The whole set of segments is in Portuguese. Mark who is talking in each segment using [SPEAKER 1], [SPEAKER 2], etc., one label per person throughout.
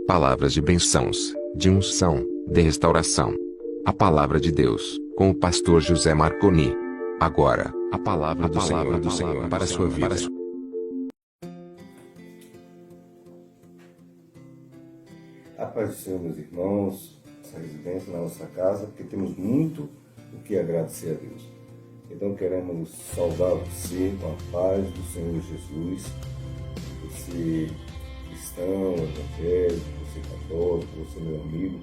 [SPEAKER 1] Palavras de bênçãos, de unção, de restauração. A palavra de Deus, com o pastor José Marconi. Agora, a palavra do Senhor para a sua vida.
[SPEAKER 2] A paz do Senhor, meus irmãos, essa residência na nossa casa, porque temos muito o que agradecer a Deus. Então queremos saudar você com a paz do Senhor Jesus, você cristão, evangélico, você católico, você meu amigo,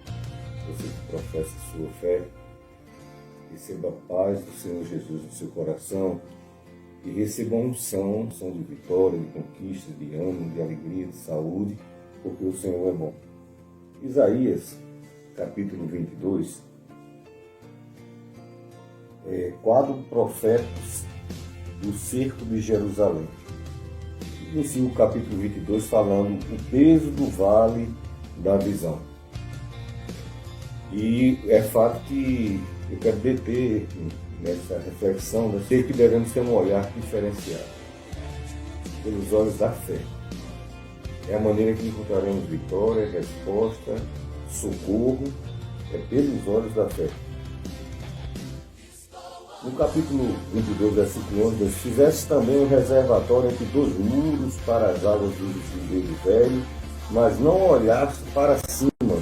[SPEAKER 2] você que professa sua fé. Receba a paz do Senhor Jesus no seu coração e receba a unção de vitória, de conquista, de ânimo, de alegria, de saúde, porque o Senhor é bom. Isaías, capítulo 22, quadro proféticos do cerco de Jerusalém. Inicia o capítulo 22 falando o peso do vale da visão. E é fato que eu quero deter nessa reflexão, né? Sei que devemos ter um olhar diferenciado, pelos olhos da fé. É a maneira que encontraremos vitória, resposta, socorro, é pelos olhos da fé. No capítulo 22, versículo 11, diz: fizeste também um reservatório entre dois muros para as águas do viveiro velho, mas não olhaste para cima,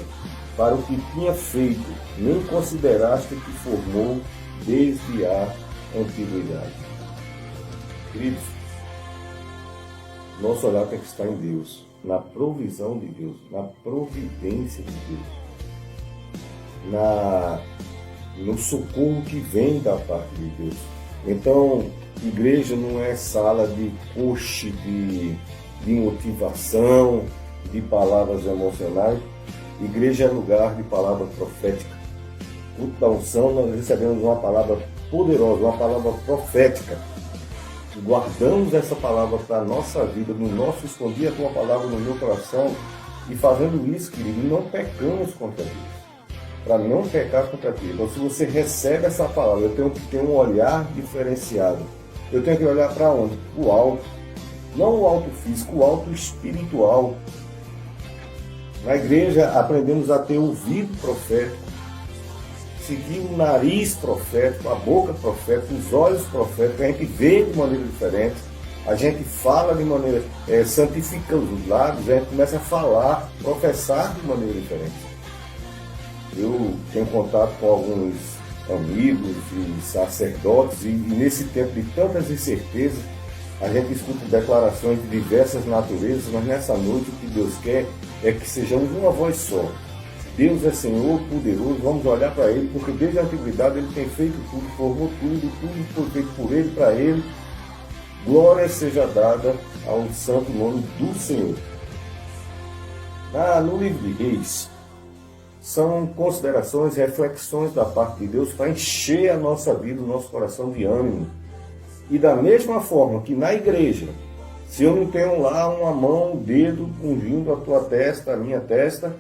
[SPEAKER 2] para o que tinha feito, nem consideraste que formou desde a antiguidade. Queridos, nosso olhar tem que estar em Deus, na provisão de Deus, na providência de Deus, no socorro que vem da parte de Deus. Então, igreja não é sala de coach, de motivação, de palavras emocionais. Igreja é lugar de palavra profética. Culto da unção, nós recebemos uma palavra poderosa, uma palavra profética. Guardamos essa palavra para a nossa vida, no nosso escondido, a tua palavra no meu coração, e fazendo isso, querido, não pecamos contra Deus. Para não pecar contra Deus. Então, se você recebe essa palavra, eu tenho que ter um olhar diferenciado. Eu tenho que olhar para onde? O alto. Não o alto físico, o alto espiritual. Na igreja aprendemos a ter ouvido profético, seguir o nariz profético, a boca profética, os olhos proféticos. A gente vê de maneira diferente, a gente fala de maneira, santifica os lábios, a gente começa a falar, professar de maneira diferente. Eu tenho contato com alguns amigos e sacerdotes, e nesse tempo de tantas incertezas, a gente escuta declarações de diversas naturezas, mas nessa noite o que Deus quer é que sejamos uma voz só. Deus é Senhor poderoso, vamos olhar para Ele, porque desde a antiguidade Ele tem feito tudo, formou tudo foi feito por Ele, para Ele. Glória seja dada ao santo nome do Senhor. No livro de Reis, são considerações, reflexões da parte de Deus para encher a nossa vida, o nosso coração de ânimo. E da mesma forma que na igreja, se eu não tenho lá uma mão, um dedo ungindo a tua testa, a minha testa,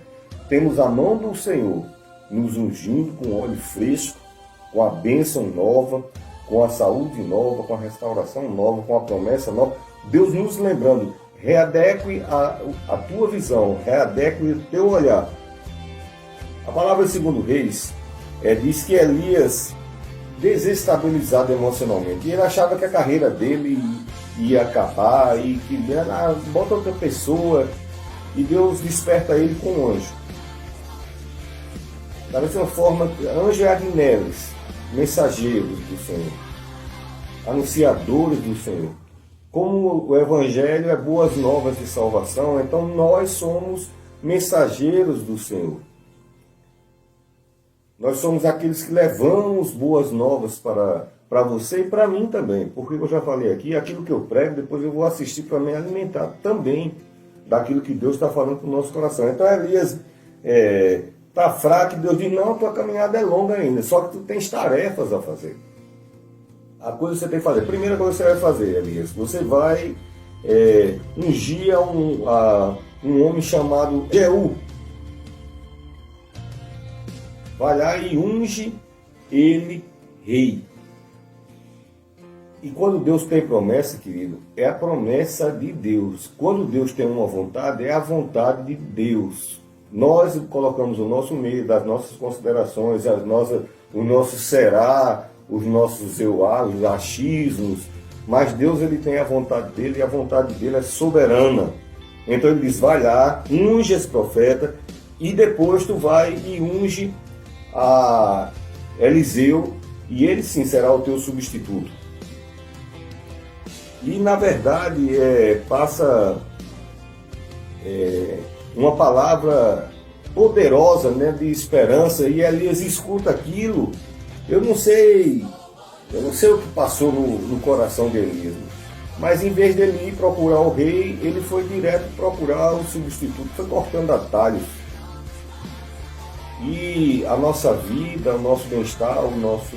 [SPEAKER 2] temos a mão do Senhor nos ungindo com óleo fresco, com a bênção nova, com a saúde nova, com a restauração nova, com a promessa nova. Deus nos lembrando, readeque a tua visão, readeque o teu olhar. A palavra de 2 Reis diz que Elias, desestabilizado emocionalmente, ele achava que a carreira dele ia acabar e que bota outra pessoa, e Deus desperta ele com um anjo. Da mesma forma, anjo é agneles, mensageiros do Senhor, anunciadores do Senhor. Como o Evangelho é boas novas de salvação, então nós somos mensageiros do Senhor. Nós somos aqueles que levamos boas novas para você e para mim também. Porque eu já falei aqui, aquilo que eu prego, depois eu vou assistir para me alimentar também daquilo que Deus está falando para o nosso coração. Então Elias está fraco e Deus diz, não, a tua caminhada é longa ainda, só que tu tens tarefas a fazer. A coisa que você tem que fazer, a primeira coisa que você vai fazer, Elias, você vai ungir um homem chamado Jeú. Vai lá e unge ele rei. E quando Deus tem promessa, querido, é a promessa de Deus. Quando Deus tem uma vontade, é a vontade de Deus. Nós colocamos o nosso meio, das nossas considerações, o nosso será, os nossos eu acho, os achismos, mas Deus ele tem a vontade dele e a vontade dele é soberana. Então ele diz, vai lá, unge esse profeta e depois tu vai e unge a Eliseu e ele sim será o teu substituto. E na verdade passa uma palavra poderosa, né, de esperança, e Elias escuta aquilo. Eu não sei o que passou no coração de Elias, mas em vez dele ir procurar o rei, ele foi direto procurar o substituto, foi cortando atalhos. E a nossa vida, o nosso bem-estar, o nosso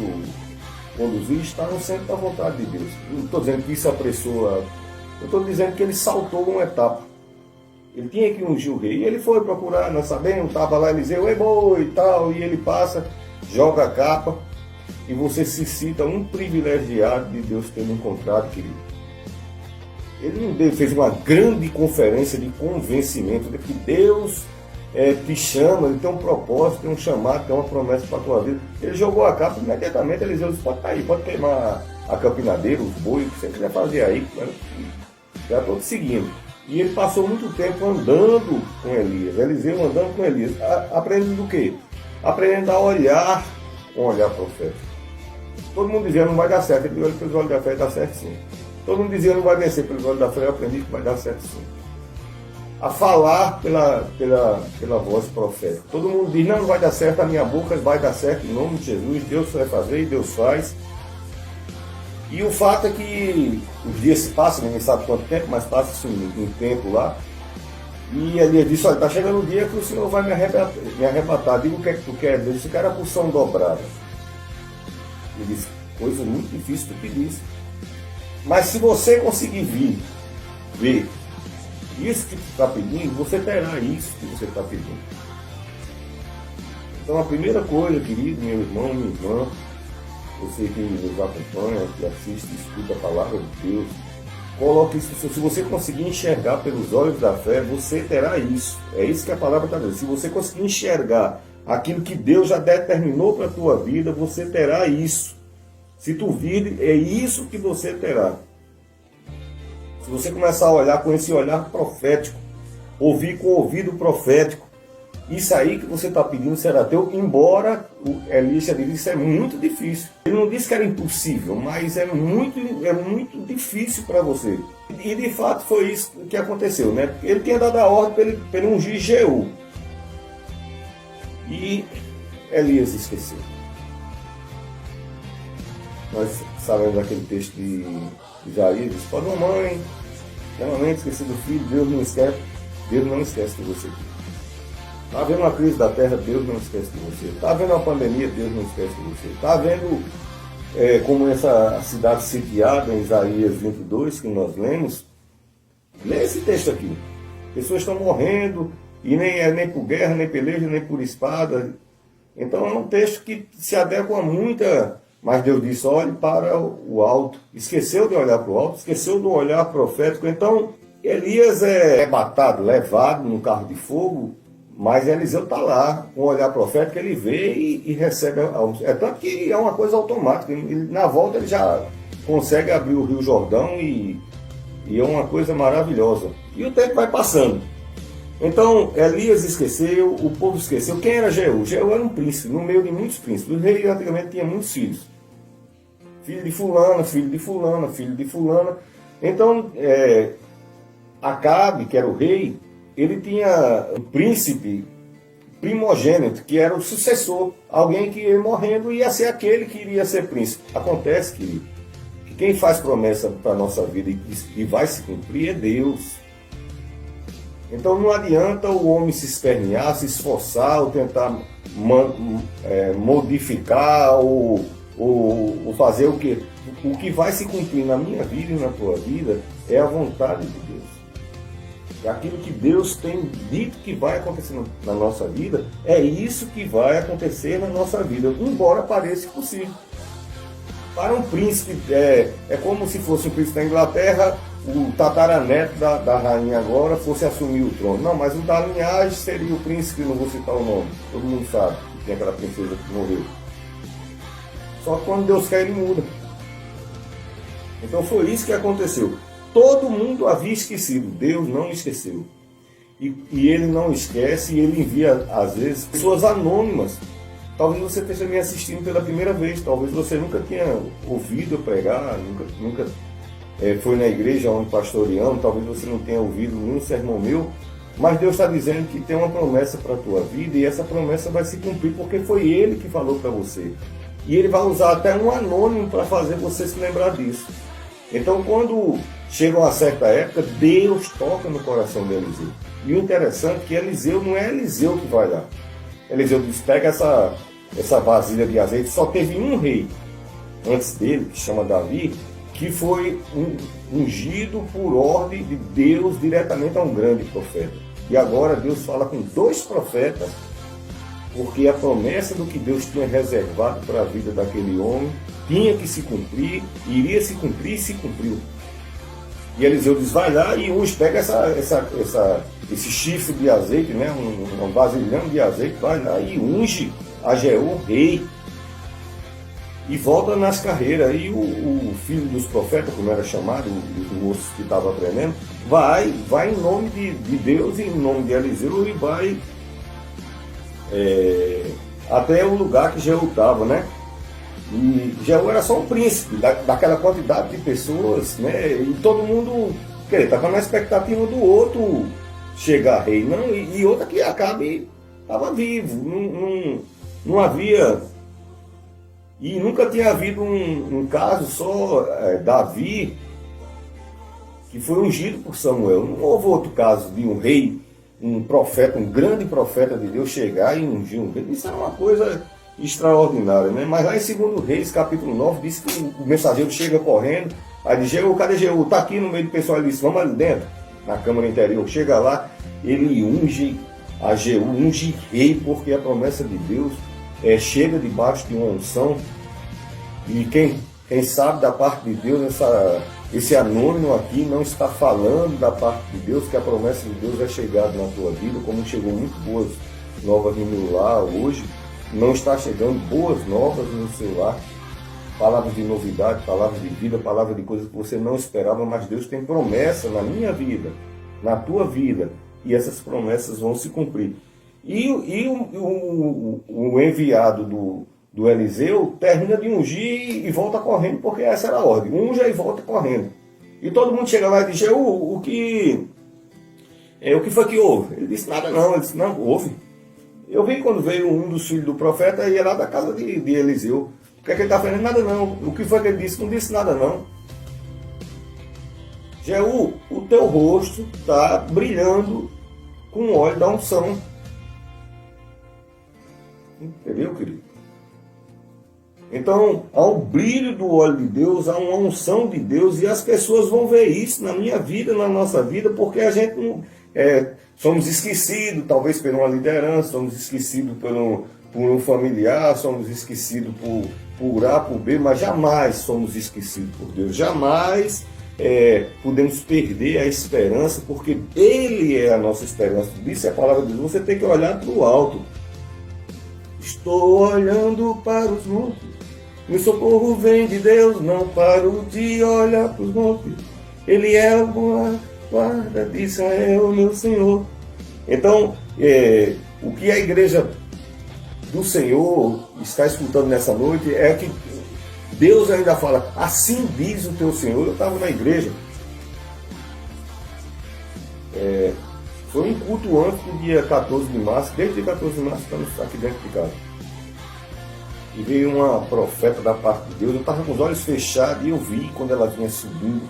[SPEAKER 2] conduzir está no centro da vontade de Deus. Não estou dizendo que isso apressou, eu estou dizendo que ele saltou uma etapa. Ele tinha que ungir o rei. E ele foi procurar, nós sabemos, estava lá Eliseu, é boi e tal, e ele passa, joga a capa, e você se cita um privilegiado de Deus ter encontrado, querido. Ele não fez uma grande conferência de convencimento de que Deus te chama, ele tem um propósito, tem um chamado, tem uma promessa para a tua vida. Ele jogou a capa imediatamente, Eliseu disse, pode estar aí, pode queimar a campinadeira, os bois, o que você quiser fazer aí, já estou te seguindo. E ele passou muito tempo andando com Elias, Eliseu andando com Elias, aprendendo do quê? Aprendendo a olhar com um olhar profético. Todo mundo dizia, não vai dar certo, ele olha pelos olhos da fé e dá certo sim. Todo mundo dizia, não vai vencer pelos olhos da fé, eu aprendi que vai dar certo sim. A falar pela voz profética. Todo mundo diz, não vai dar certo, a minha boca vai dar certo em nome de Jesus, Deus vai fazer e Deus faz. E o fato é que os dias se passam, ninguém sabe quanto tempo, mas passa-se um tempo lá. E Elias disse, olha, está chegando o dia que o Senhor vai me arrebatar. Diga o que é que tu quer. Ele disse, eu quero a porção dobrada. Ele disse, coisa muito difícil tu pedisse. Mas se você conseguir ver isso que tu está pedindo, você terá isso que você está pedindo. Então a primeira coisa, querido, meu irmão, minha irmã, você que nos acompanha, que assiste, escuta a palavra de Deus, coloque isso. Se você conseguir enxergar pelos olhos da fé, você terá isso. É isso que a palavra está dizendo. Se você conseguir enxergar aquilo que Deus já determinou para a tua vida, você terá isso. Se tu vir, é isso que você terá. Se você começar a olhar com esse olhar profético, ouvir com o ouvido profético, isso aí que você está pedindo será teu, embora o Elias disse isso é muito difícil. Ele não disse que era impossível, mas é muito difícil para você. E de fato foi isso que aconteceu, né? Ele tinha dado a ordem para ele ungir Jeú. E Elias esqueceu. Nós sabemos aquele texto de Isaías, diz, pode mamãe, esquecer do filho, Deus não esquece de você. Está havendo uma crise da terra, Deus não esquece de você. Está havendo uma pandemia, Deus não esquece de você. Está havendo como essa cidade sitiada em Isaías 22, que nós lemos. Lê esse texto aqui. Pessoas estão morrendo, e nem por guerra, nem peleja, nem por espada. Então é um texto que se adequa a muita... Mas Deus disse, olhe para o alto. Esqueceu de olhar para o alto, esqueceu do olhar profético. Então, Elias é arrebatado, levado num carro de fogo, mas Eliseu está lá, com o olhar profético, ele vê e recebe. É tanto que é uma coisa automática. Na volta ele já consegue abrir o Rio Jordão e é uma coisa maravilhosa. E o tempo vai passando. Então, Elias esqueceu, o povo esqueceu. Quem era Jeú? Jeú era um príncipe, no meio de muitos príncipes. O rei antigamente tinha muitos filhos. Filho de fulana, filho de fulana, filho de fulana. Então, Acabe, que era o rei, ele tinha um príncipe primogênito, que era o sucessor. Alguém que ia morrendo ia ser aquele que iria ser príncipe. Acontece, querido, que quem faz promessa para a nossa vida e vai se cumprir é Deus. Então não adianta o homem se espernear, se esforçar, ou tentar modificar, ou fazer o que? O que vai se cumprir na minha vida e na tua vida é a vontade de Deus. É aquilo que Deus tem dito que vai acontecer na nossa vida, é isso que vai acontecer na nossa vida, embora pareça impossível. para um príncipe, é como se fosse um príncipe da Inglaterra, o tataraneto da rainha agora fosse assumir o trono. Não, mas o da linhagem seria o príncipe, não vou citar o nome, todo mundo sabe que tem aquela princesa que morreu. Só que quando Deus quer, ele muda. Então foi isso que aconteceu. Todo mundo havia esquecido, Deus não esqueceu. E ele não esquece, e ele envia, às vezes, pessoas anônimas. Talvez você esteja me assistindo pela primeira vez, talvez você nunca tenha ouvido eu pregar, nunca foi na igreja onde pastoreamos, talvez você não tenha ouvido nenhum sermão meu, mas Deus está dizendo que tem uma promessa para a tua vida, e essa promessa vai se cumprir, porque foi Ele que falou para você. E Ele vai usar até um anônimo para fazer você se lembrar disso. Então, quando chega uma certa época, Deus toca no coração de Eliseu. E o interessante é que Eliseu não é Eliseu que vai lá. Eliseu diz, pega essa vasilha de azeite. Só teve um rei antes dele, que chama Davi, que foi ungido por ordem de Deus diretamente a um grande profeta. E agora Deus fala com 2 profetas, porque a promessa do que Deus tinha reservado para a vida daquele homem tinha que se cumprir, iria se cumprir e se cumpriu. E Eliseu diz, vai lá e unge, pega esse chifre de azeite, né, um vasilhão de azeite, vai lá e unge a Jeú, rei, e volta nas carreiras. E o filho dos profetas, como era chamado, os moços que estavam aprendendo, vai em nome de Deus, em nome de Eliseu, e vai até o lugar que Jeú estava, né? E Jeú era só um príncipe daquela quantidade de pessoas, né? E todo mundo estava na expectativa do outro chegar rei, não? E outra que Acabe estava vivo, não havia, e nunca tinha havido um caso só, Davi, que foi ungido por Samuel. Não houve outro caso de um rei, um profeta, um grande profeta de Deus chegar e ungir um rei. Isso era uma coisa extraordinária, né? Mas lá em 2 Reis, capítulo 9, diz que o mensageiro chega correndo, aí diz, Jeú, cadê Jeú? Está aqui no meio do pessoal. Ele disse, vamos ali dentro, na câmara interior. Chega lá, ele unge a Jeú, unge rei, porque a promessa de Deus chega debaixo de uma unção. E quem sabe da parte de Deus, esse anônimo aqui não está falando da parte de Deus, que a promessa de Deus é chegada na tua vida, como chegou muito boas novas no meu lar hoje. Não está chegando boas novas no seu lar, palavras de novidade, palavras de vida, palavras de coisas que você não esperava, mas Deus tem promessa na minha vida, na tua vida, e essas promessas vão se cumprir. E o enviado do Eliseu termina de ungir e volta correndo, porque essa era a ordem, unja e volta correndo. E todo mundo chega lá e diz, o que foi que houve? Ele disse, nada não. Ele disse, não, houve. Eu vi quando veio um dos filhos do profeta e ia lá da casa de Eliseu. O que é que ele está fazendo? Nada não. O que foi que ele disse? Não disse nada não. Jeú, o teu rosto está brilhando com o óleo da unção. Entendeu, querido? Então, há um brilho do óleo de Deus, há uma unção de Deus, e as pessoas vão ver isso na minha vida, na nossa vida, porque a gente não... somos esquecidos, talvez por uma liderança, somos esquecidos por um familiar, somos esquecidos por A, por B, mas jamais somos esquecidos por Deus. Jamais podemos perder a esperança, porque Ele é a nossa esperança. Isso é a palavra de Deus. Você tem que olhar para o alto. Estou olhando para os montes, meu socorro vem de Deus, não paro de olhar para os montes. Ele é a guarda de Israel, meu Senhor. Então, o que a igreja do Senhor está escutando nessa noite é que Deus ainda fala, assim diz o teu Senhor. Eu estava na igreja, foi um culto antes do dia 14 de março, desde o dia 14 de março estamos aqui dentro de casa. E veio uma profeta da parte de Deus, eu estava com os olhos fechados e eu vi quando ela vinha subindo,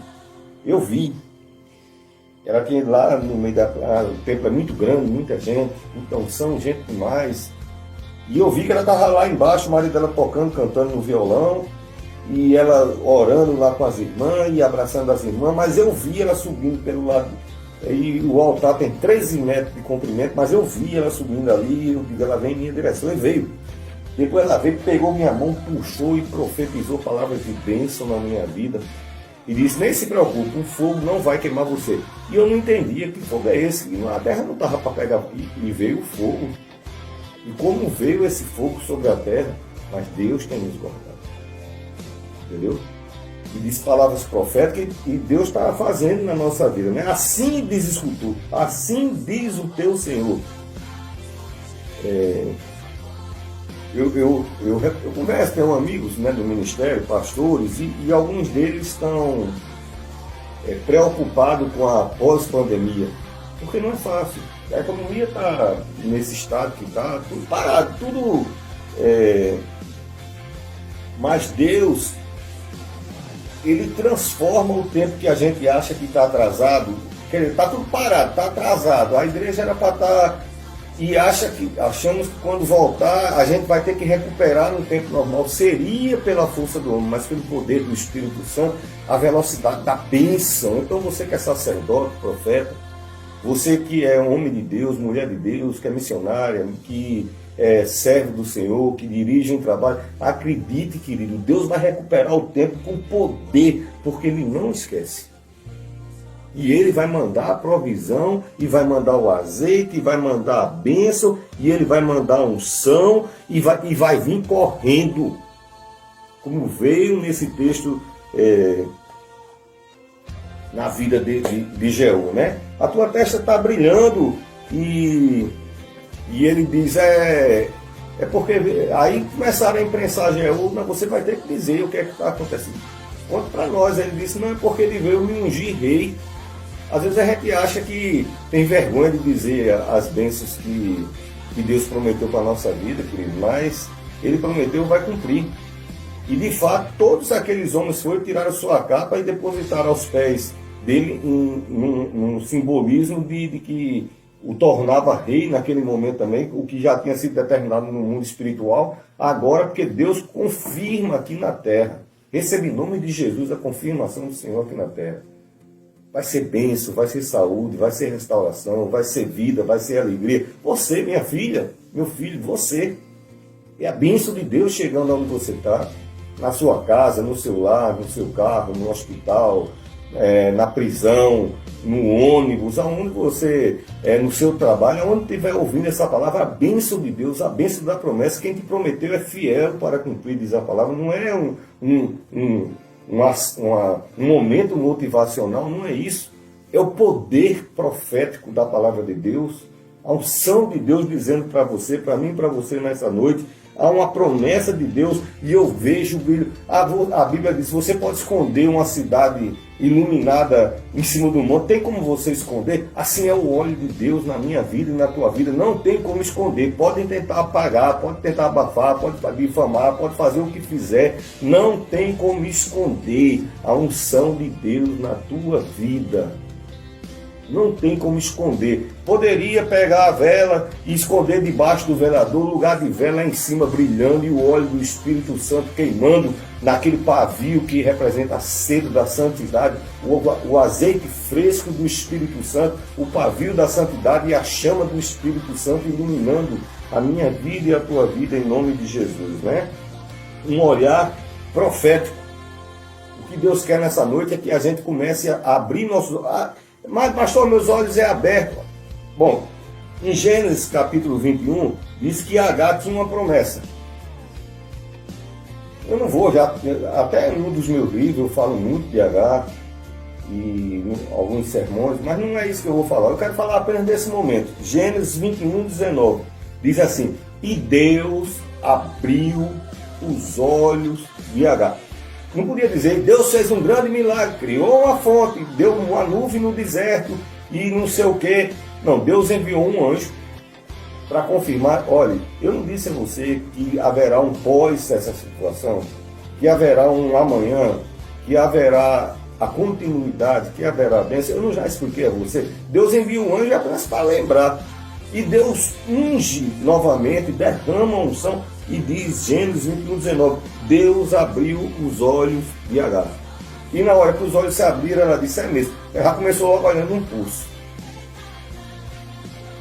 [SPEAKER 2] eu vi. Ela tinha lá no meio da praia, o templo é muito grande, muita gente, então são gente demais. E eu vi que ela estava lá embaixo, o marido dela tocando, cantando no violão, e ela orando lá com as irmãs e abraçando as irmãs, mas eu vi ela subindo pelo lado. E o altar tem 13 metros de comprimento, mas eu vi ela subindo ali, eu digo, ela vem em minha direção, e veio. Depois ela veio, pegou minha mão, puxou e profetizou palavras de bênção na minha vida. E disse, nem se preocupe, o fogo não vai queimar você. E eu não entendia que fogo é esse. A terra não estava para pegar. E veio o fogo. E como veio esse fogo sobre a terra, mas Deus tem nos guardado. Entendeu? E disse palavras proféticas e Deus está fazendo na nossa vida. Né? Assim diz o escultor, assim diz o teu Senhor. Eu converso, tenho amigos, né, do ministério, pastores, e alguns deles estão preocupados com a pós-pandemia, porque não é fácil. A economia está nesse estado que está, tudo parado, tudo. Mas Deus, Ele transforma o tempo que a gente acha que está atrasado, quer dizer, está tudo parado, está atrasado. A igreja era para estar. E achamos que quando voltar a gente vai ter que recuperar no tempo normal. Seria pela força do homem, mas pelo poder do Espírito Santo, a velocidade da bênção. Então você que é sacerdote, profeta, você que é homem de Deus, mulher de Deus, que é missionária, que é servo do Senhor, que dirige um trabalho, acredite, querido, Deus vai recuperar o tempo com poder, porque Ele não esquece. E Ele vai mandar a provisão, e vai mandar o azeite, e vai mandar a bênção, e Ele vai mandar a unção, e vai vir correndo. Como veio nesse texto na vida de Jeú, né? A tua testa está brilhando, e ele diz, porque aí começaram a imprensar Jeú, mas você vai ter que dizer o que é que está acontecendo. Conta para nós, ele disse, não é porque ele veio me ungir rei. Às vezes a gente acha que tem vergonha de dizer as bênçãos que Deus prometeu para a nossa vida, querido, mas Ele prometeu, vai cumprir. E de fato, todos aqueles homens foram, tiraram sua capa e depositaram aos pés dele um simbolismo de que o tornava rei naquele momento também, o que já tinha sido determinado no mundo espiritual, agora porque Deus confirma aqui na terra. Recebe em nome de Jesus a confirmação do Senhor aqui na terra. Vai ser bênção, vai ser saúde, vai ser restauração, vai ser vida, vai ser alegria. Você, minha filha, meu filho, você. É a bênção de Deus chegando onde você está. Na sua casa, no seu lar, no seu carro, no hospital, na prisão, no ônibus, aonde você, no seu trabalho, aonde estiver ouvindo essa palavra, a bênção de Deus, a bênção da promessa. Quem te prometeu é fiel para cumprir, diz a palavra. Não é um momento motivacional, não é isso. É o poder profético da palavra de Deus, a unção de Deus dizendo para você, para mim, para você nessa noite. Há uma promessa de Deus e eu vejo o brilho. A Bíblia diz, você pode esconder uma cidade iluminada em cima do monte. Tem como você esconder? Assim é o óleo de Deus na minha vida e na tua vida. Não tem como esconder. Podem tentar apagar, pode tentar abafar, pode difamar, pode fazer o que fizer. Não tem como esconder a unção de Deus na tua vida. Não tem como esconder. Poderia pegar a vela e esconder debaixo do velador, o lugar de vela lá em cima brilhando e o óleo do Espírito Santo queimando naquele pavio que representa a sede da santidade, o azeite fresco do Espírito Santo, o pavio da santidade e a chama do Espírito Santo iluminando a minha vida e a tua vida em nome de Jesus, né? Um olhar profético. O que Deus quer nessa noite é que a gente comece a abrir nossos... Mas, pastor, meus olhos é aberto. Bom, em Gênesis capítulo 21, diz que Agar tinha uma promessa. Eu não vou, até em um dos meus livros eu falo muito de Agar, e em alguns sermões, mas não é isso que eu vou falar. Eu quero falar apenas desse momento. Gênesis 21, 19, diz assim, e Deus abriu os olhos de Agar. Não podia dizer, Deus fez um grande milagre, criou uma fonte, deu uma nuvem no deserto e não sei o quê. Não, Deus enviou um anjo para confirmar, olha, eu não disse a você que haverá um pós essa situação, que haverá um amanhã, que haverá a continuidade, que haverá a bênção. Eu não já expliquei a você. Deus envia um anjo apenas para lembrar. E Deus unge novamente, derrama a unção. E diz, Gênesis 21, 19, Deus abriu os olhos de Agar. E na hora que os olhos se abriram, ela disse, é mesmo. Ela já começou logo olhando um pulso.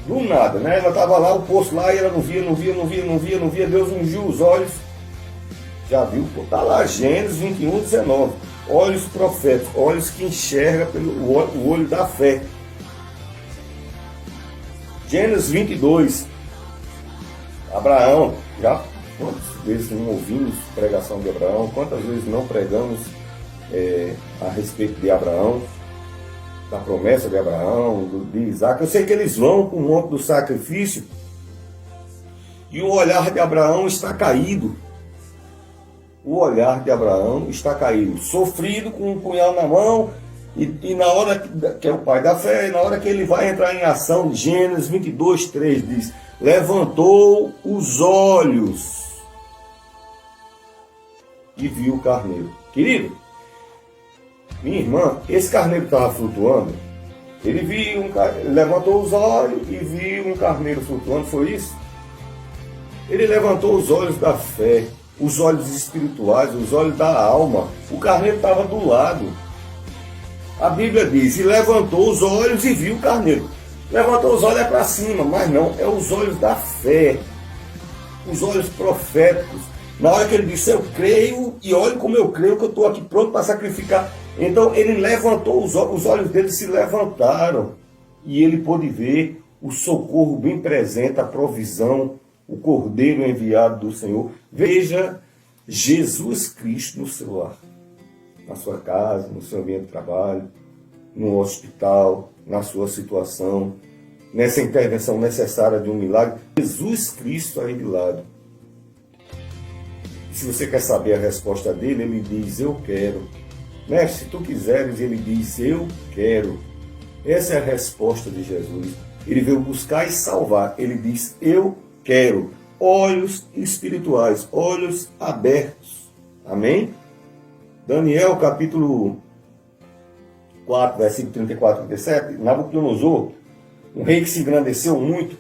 [SPEAKER 2] Do nada, né? Ela estava lá, o poço lá, e ela não via. Deus ungiu os olhos. Já viu? Pô, tá lá, Gênesis 21, 19. Olhos proféticos, olhos que enxergam pelo o olho da fé. Gênesis 22. Abraão, já quantas vezes não ouvimos pregação de Abraão, quantas vezes não pregamos a respeito de Abraão, da promessa de Abraão, de Isaac. Eu sei que eles vão para o monte do sacrifício e o olhar de Abraão está caído. O olhar de Abraão está caído, sofrido, com um punhal na mão, e na hora que é o pai da fé, na hora que ele vai entrar em ação, Gênesis 22, 3 diz: levantou os olhos e viu o carneiro. Querido, minha irmã, esse carneiro estava flutuando, ele levantou os olhos e viu um carneiro flutuando, foi isso? Ele levantou os olhos da fé, os olhos espirituais, os olhos da alma. O carneiro estava do lado. A Bíblia diz: e levantou os olhos e viu o carneiro. Levantou os olhos é para cima, mas não, é os olhos da fé, os olhos proféticos. Na hora que ele disse: eu creio, e olhe como eu creio, que eu estou aqui pronto para sacrificar. Então ele levantou os olhos dele se levantaram, e ele pôde ver o socorro bem presente, a provisão, o Cordeiro enviado do Senhor. Veja Jesus Cristo no seu lar, na sua casa, no seu ambiente de trabalho, no hospital, na sua situação, nessa intervenção necessária de um milagre. Jesus Cristo aí de lado. Se você quer saber a resposta dele, ele diz: eu quero. Mestre, se tu quiseres, ele diz: eu quero. Essa é a resposta de Jesus. Ele veio buscar e salvar. Ele diz: eu quero. Olhos espirituais, olhos abertos. Amém? Daniel capítulo 4, versículo 34 e 37. Nabucodonosor, um rei que se engrandeceu muito,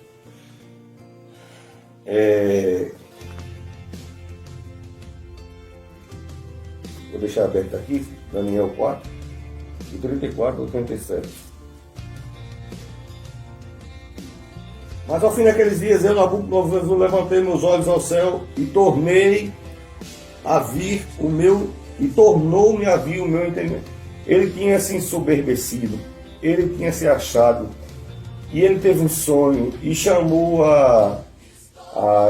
[SPEAKER 2] vou deixar aberto aqui, Daniel 4, de 34 ao 37. Mas ao fim daqueles dias, eu, Nabucodonosor, levantei meus olhos ao céu e tornei a vir o meu, e tornou-me a vir o meu entendimento. Ele tinha se ensoberbecido, ele tinha se achado, e ele teve um sonho, e chamou a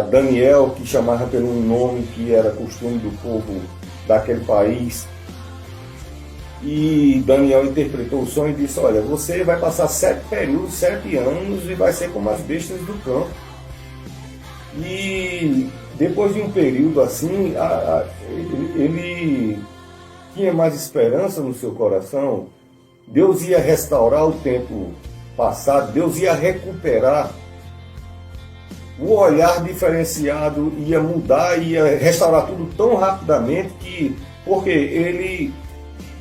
[SPEAKER 2] Daniel, que chamava pelo nome que era costume do povo daquele país. E Daniel interpretou o sonho e disse: olha, você vai passar 7 períodos, 7 anos, e vai ser como as bestas do campo. E depois de um período assim, ele tinha mais esperança no seu coração. Deus ia restaurar o tempo passado, Deus ia recuperar. O olhar diferenciado ia mudar, ia restaurar tudo tão rapidamente que, porque ele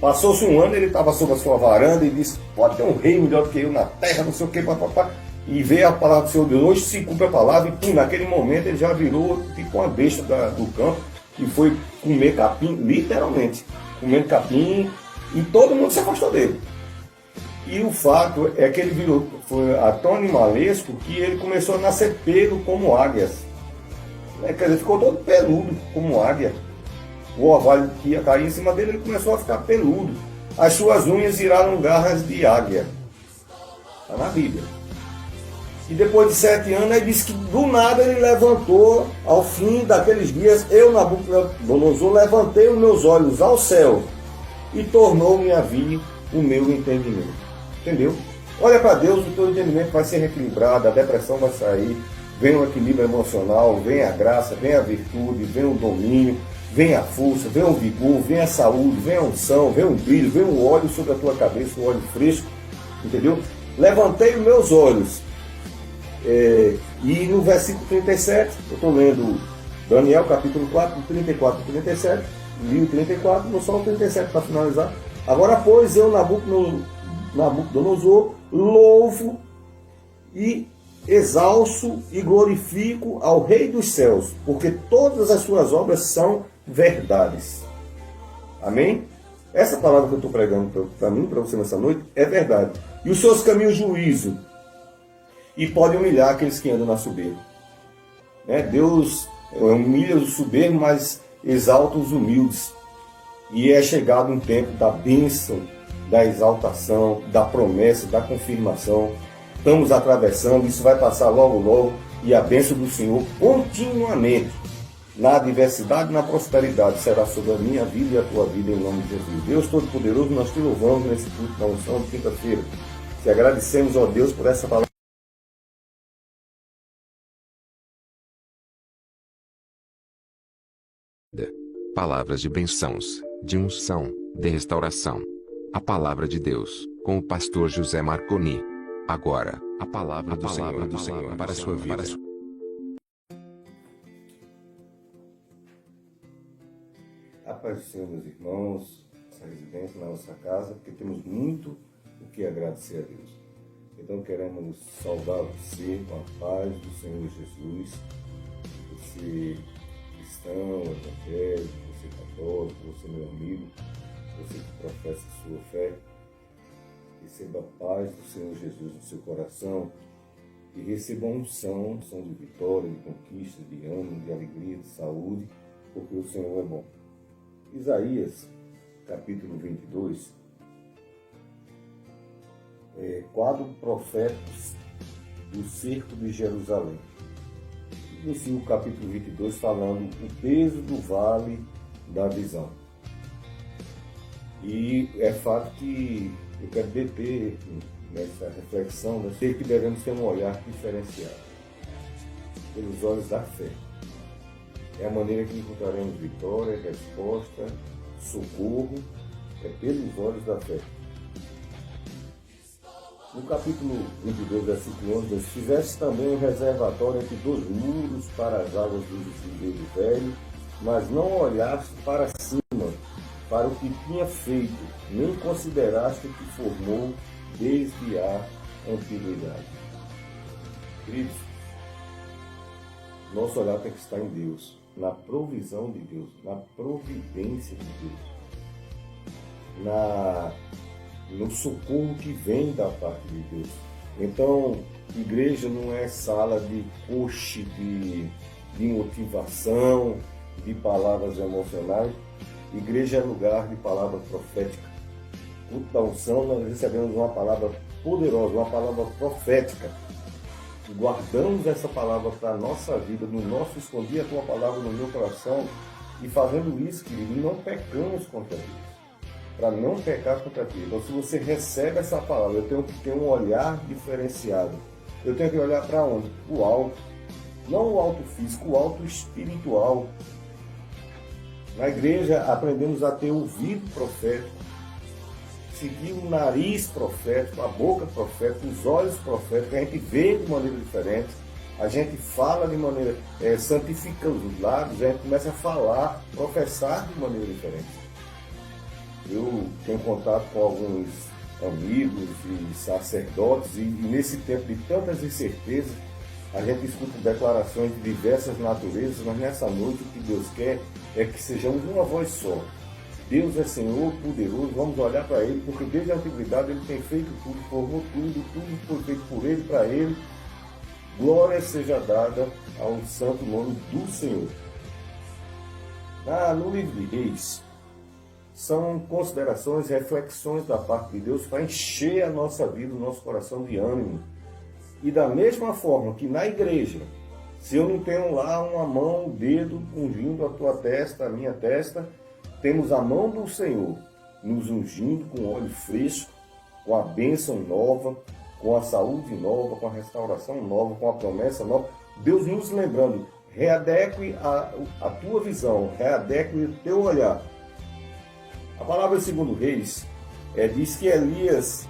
[SPEAKER 2] passou-se um ano, ele estava sob a sua varanda e disse: pode ter um rei melhor do que eu na terra, não sei o que, papapá. E veio a palavra do Senhor Deus: hoje se cumpre a palavra, e pum, naquele momento ele já virou tipo uma besta do campo, e foi comer capim, literalmente, comendo capim, e todo mundo se afastou dele. E o fato é que ele foi tão animalesco que ele começou a nascer pelo como águias. Quer dizer, ficou todo peludo como águia. O orvalho que ia cair em cima dele, ele começou a ficar peludo. As suas unhas viraram garras de águia. Está na Bíblia. E depois de 7 anos, ele disse que do nada ele levantou, ao fim daqueles dias, eu, Nabucodonosor, levantei os meus olhos ao céu e tornou-me a vir o meu entendimento. Entendeu? Olha para Deus, o teu entendimento vai ser reequilibrado, a depressão vai sair, vem o equilíbrio emocional, vem a graça, vem a virtude, vem o domínio, vem a força, vem o vigor, vem a saúde, vem a unção, vem o brilho, vem o óleo sobre a tua cabeça, o óleo fresco, entendeu? Levantei os meus olhos. E no versículo 37, eu estou lendo Daniel capítulo 4, 34 e 37, li o 34, não só o 37 para finalizar. Agora, pois, eu, Nabucodonosor, louvo e exalço e glorifico ao Rei dos céus, porque todas as suas obras são verdades. Amém? Essa palavra que eu estou pregando para mim, para você nessa noite, é verdade. E os seus caminhos juízo, e pode humilhar aqueles que andam na soberba. Deus humilha os soberbos, mas exalta os humildes. E é chegado um tempo da bênção, da exaltação, da promessa, da confirmação. Estamos atravessando, isso vai passar logo, logo, e a bênção do Senhor continuamente, na adversidade e na prosperidade, será sobre a minha vida e a tua vida, em nome de Jesus. Deus Todo-Poderoso, nós te louvamos nesse culto da unção de quinta-feira. Te agradecemos, ó Deus, por essa palavra.
[SPEAKER 1] Palavras de bênçãos, de unção, de restauração. A palavra de Deus, com o pastor José Marconi. Agora, a palavra do Senhor para a sua vida.
[SPEAKER 2] A paz do Senhor, meus irmãos, essa residência na nossa casa, porque temos muito o que agradecer a Deus. Então queremos saudar você com a paz do Senhor Jesus, você cristão, evangélico, você católico, você meu amigo, você que professa sua fé. Receba a paz do Senhor Jesus no seu coração e receba a unção de vitória, de conquista, de ânimo, de alegria, de saúde, porque o Senhor é bom. Isaías, capítulo 22, quadro proféticos do cerco de Jerusalém. Inicia o capítulo 22 falando o peso do vale da visão. E é fato que eu quero deter nessa reflexão, sei que devemos ter um olhar diferenciado, pelos olhos da fé. É a maneira que encontraremos vitória, resposta, socorro, pelos olhos da fé. No capítulo 22, versículo 11, diz: fizeste também um reservatório entre dois muros para as águas do ribeiro velho, mas não olhaste para cima, para o que tinha feito, nem consideraste o que formou desde a antiguidade. Queridos, nosso olhar tem que estar em Deus, na provisão de Deus, na providência de Deus, no socorro que vem da parte de Deus. Então, igreja não é sala de coach, de motivação, de palavras emocionais. Igreja é lugar de palavra profética. Culto da unção, nós recebemos uma palavra poderosa, uma palavra profética. Guardamos essa palavra para a nossa vida, no nosso escondi a tua palavra no meu coração, e fazendo isso, querido, não pecamos contra Deus. Para não pecar contra ti. Então, se você recebe essa palavra, eu tenho que ter um olhar diferenciado. Eu tenho que olhar para onde? O alto. Não o alto físico, o alto espiritual. Na igreja, aprendemos a ter ouvido profético, seguir o nariz profético, a boca profética, os olhos proféticos. A gente vê de maneira diferente. A gente fala de maneira... santifica os lábios, a gente começa a falar, professar de maneira diferente. Eu tenho contato com alguns amigos e sacerdotes e nesse tempo de tantas incertezas, a gente escuta declarações de diversas naturezas, mas nessa noite o que Deus quer é que sejamos uma voz só. Deus é Senhor poderoso, vamos olhar para Ele, porque desde a antiguidade Ele tem feito tudo, formou tudo foi feito por Ele, para Ele. Glória seja dada ao santo nome do Senhor. No livro de Reis, são considerações, reflexões da parte de Deus para encher a nossa vida, o nosso coração de ânimo. E da mesma forma que na igreja, se eu não tenho lá uma mão, um dedo ungindo a tua testa, a minha testa, temos a mão do Senhor nos ungindo com óleo fresco, com a bênção nova, com a saúde nova, com a restauração nova, com a promessa nova. Deus nos lembrando, readeque a tua visão, readeque o teu olhar. A palavra de 2 Reis diz que Elias,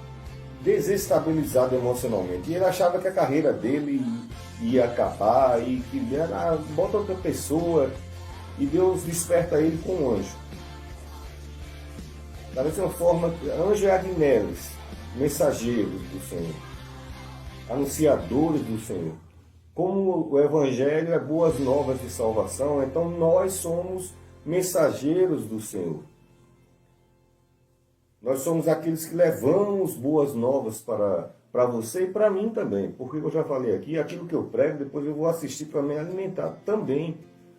[SPEAKER 2] desestabilizado emocionalmente, e ele achava que a carreira dele ia acabar e que bota outra pessoa, e Deus desperta ele com um anjo. Da mesma forma, anjo é agneles, mensageiros do Senhor, anunciadores do Senhor. Como o Evangelho é boas novas de salvação, então nós somos mensageiros do Senhor. Nós somos aqueles que levamos boas novas para para você e para mim também. Porque eu já falei aqui, aquilo que eu prego, depois eu vou assistir para me alimentar também